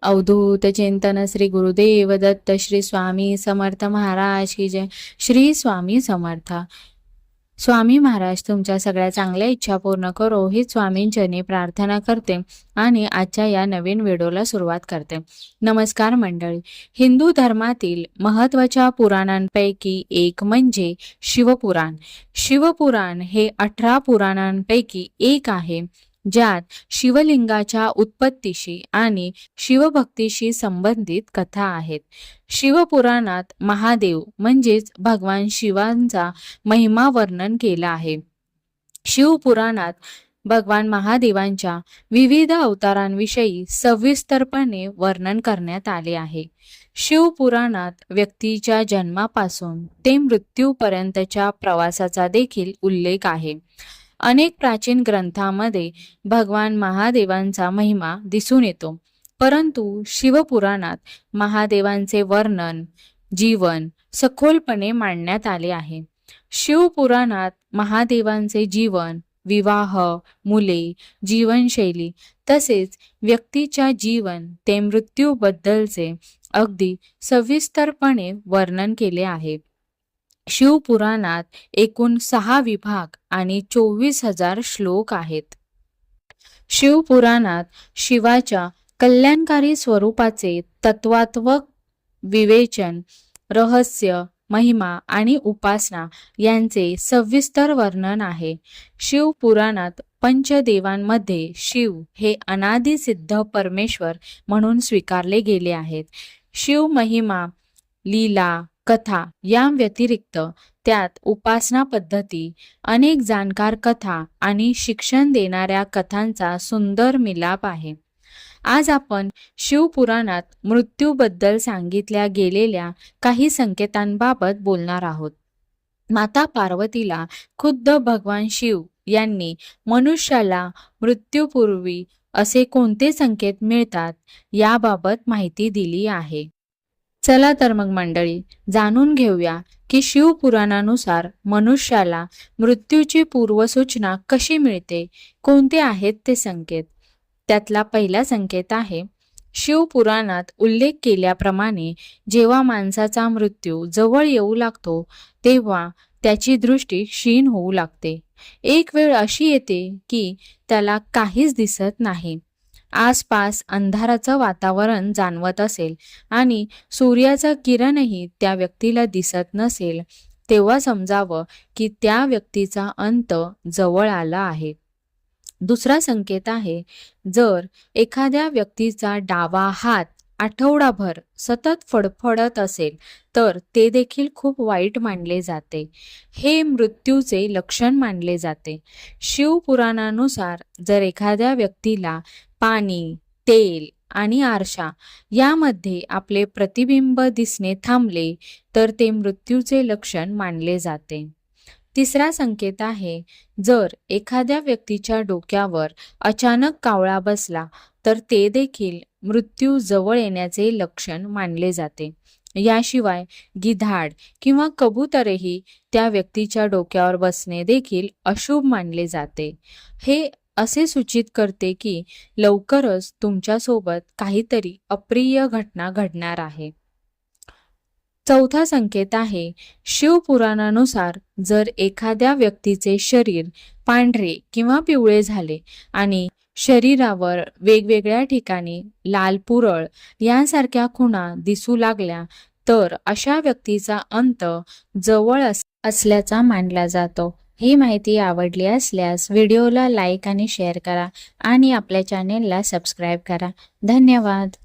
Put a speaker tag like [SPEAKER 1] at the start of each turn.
[SPEAKER 1] अवधूत चिंतन श्री गुरुदेव दत्त श्री स्वामी समर्थ महाराज की जय। श्री स्वामी समर्थ। स्वामी महाराज तुमच्या सगळ्या चांगल्या इच्छा पूर्ण करो ही स्वामींचरणी प्रार्थना करते आणि आजच्या या नवीन व्हिडिओला सुरुवात करते। नमस्कार मंडळी, हिंदू धर्मातील महत्त्वाच्या पुराणांपैकी एक म्हणजे शिवपुराण। शिवपुराण हे 18 पुराणांपैकी एक आहे, ज्यात शिवलिंगाच्या उत्पत्तीशी आणि शिवभक्तीशी संबंधित कथा आहेत। शिवपुराणात महादेव म्हणजेच भगवान शिवांचा महिमा वर्णन केला आहे। शिवपुराणात भगवान महादेवांच्या विविध अवतारांविषयी सविस्तरपणे वर्णन करण्यात आले आहे। शिवपुराणात व्यक्तीच्या जन्मापासून ते मृत्यूपर्यंतच्या प्रवासाचा देखील उल्लेख आहे। अनेक प्राचीन ग्रंथांमध्ये भगवान महादेवांचा महिमा दिसून येतो, परंतु शिवपुराणात महादेवांचे वर्णन, जीवन सखोलपणे मांडण्यात आले आहे। शिवपुराणात महादेवांचे जीवन, विवाह, मुले, जीवनशैली तसेच व्यक्तीच्या जीवन ते मृत्यूबद्दलचे अगदी सविस्तरपणे वर्णन केले आहे। शिवपुराणात एकूण 6 विभाग आणि 24,000 श्लोक आहेत। शिवपुराणात शिवाच्या कल्याणकारी स्वरूपाचे तत्वात्मक विवेचन, रहस्य, महिमा आणि उपासना यांचे सविस्तर वर्णन आहे। शिवपुराणात पंचदेवांमध्ये शिव हे अनादि सिद्ध परमेश्वर म्हणून स्वीकारले गेले आहेत। शिव महिमा, लीला, कथा या व्यतिरिक्त त्यात उपासना पद्धती, अनेक जाणकार कथा आणि शिक्षण देणाऱ्या कथांचा सुंदर मिलाप आहे। आज आपण शिवपुराणात मृत्यूबद्दल सांगितल्या गेलेल्या काही संकेतांबाबत बोलणार आहोत। माता पार्वतीला खुद्द भगवान शिव यांनी मनुष्याला मृत्यूपूर्वी असे कोणते संकेत मिळतात याबाबत माहिती दिली आहे। चला तर मग मंडळी, जाणून घेऊया की शिवपुराणानुसार मनुष्याला मृत्यूची पूर्वसूचना कशी मिळते, कोणते आहेत ते संकेत। त्यातला पहिला संकेत आहे, शिवपुराणात उल्लेख केल्याप्रमाणे जेव्हा माणसाचा मृत्यू जवळ येऊ लागतो तेव्हा त्याची दृष्टी क्षीण होऊ लागते। एक वेळ अशी येते की त्याला काहीच दिसत नाही, आसपास अंधाराचं वातावरण जाणवत असेल आणि सूर्याचा किरणही त्या व्यक्तीला दिसत नसेल, तेव्हा समजावं की त्या व्यक्तीचा अंत जवळ आला आहे। दुसरा संकेत आहे, जर एखाद्या व्यक्तीचा डावा हात आठवडाभर सतत फडफडत असेल तर ते देखील खूप वाईट मानले जाते। हे मृत्यूचे लक्षण मानले जाते। शिवपुराणानुसार जर एखाद्या व्यक्तीला पाणी, तेल आणि आरशा यामध्ये आपले प्रतिबिंब दिसणे थांबले तर ते मृत्यूचे लक्षण मानले जाते। तिसरा संकेत आहे, जर एखाद्या व्यक्तीच्या डोक्यावर अचानक कावळा बसला तर ते देखील मृत्यू जवळ येण्याचे लक्षण मानले जाते। याशिवाय गिधाड किंवा कबूतरही त्या व्यक्तीच्या डोक्यावर बसणे देखील अशुभ मानले जाते। हे असे सूचित करते की लवकरच तुमच्यासोबत काहीतरी अप्रिय घटना घडणार आहे। चौथा संकेत आहे, शिवपुराणानुसार जर एखाद्या व्यक्तीचे शरीर पांढरे किंवा पिवळे झाले आणि शरीरावर वेगवेगळ्या ठिकाणी लाल पुरळ यांसारख्या खुणा दिसू लागल्या तर अशा व्यक्तीचा अंत जवळ असल्याचा मानला जातो। ही माहिती आवडली असल्यास व्हिडिओला लाईक आणि शेअर करा आणि आपल्या चॅनेलला सबस्क्राईब करा। धन्यवाद।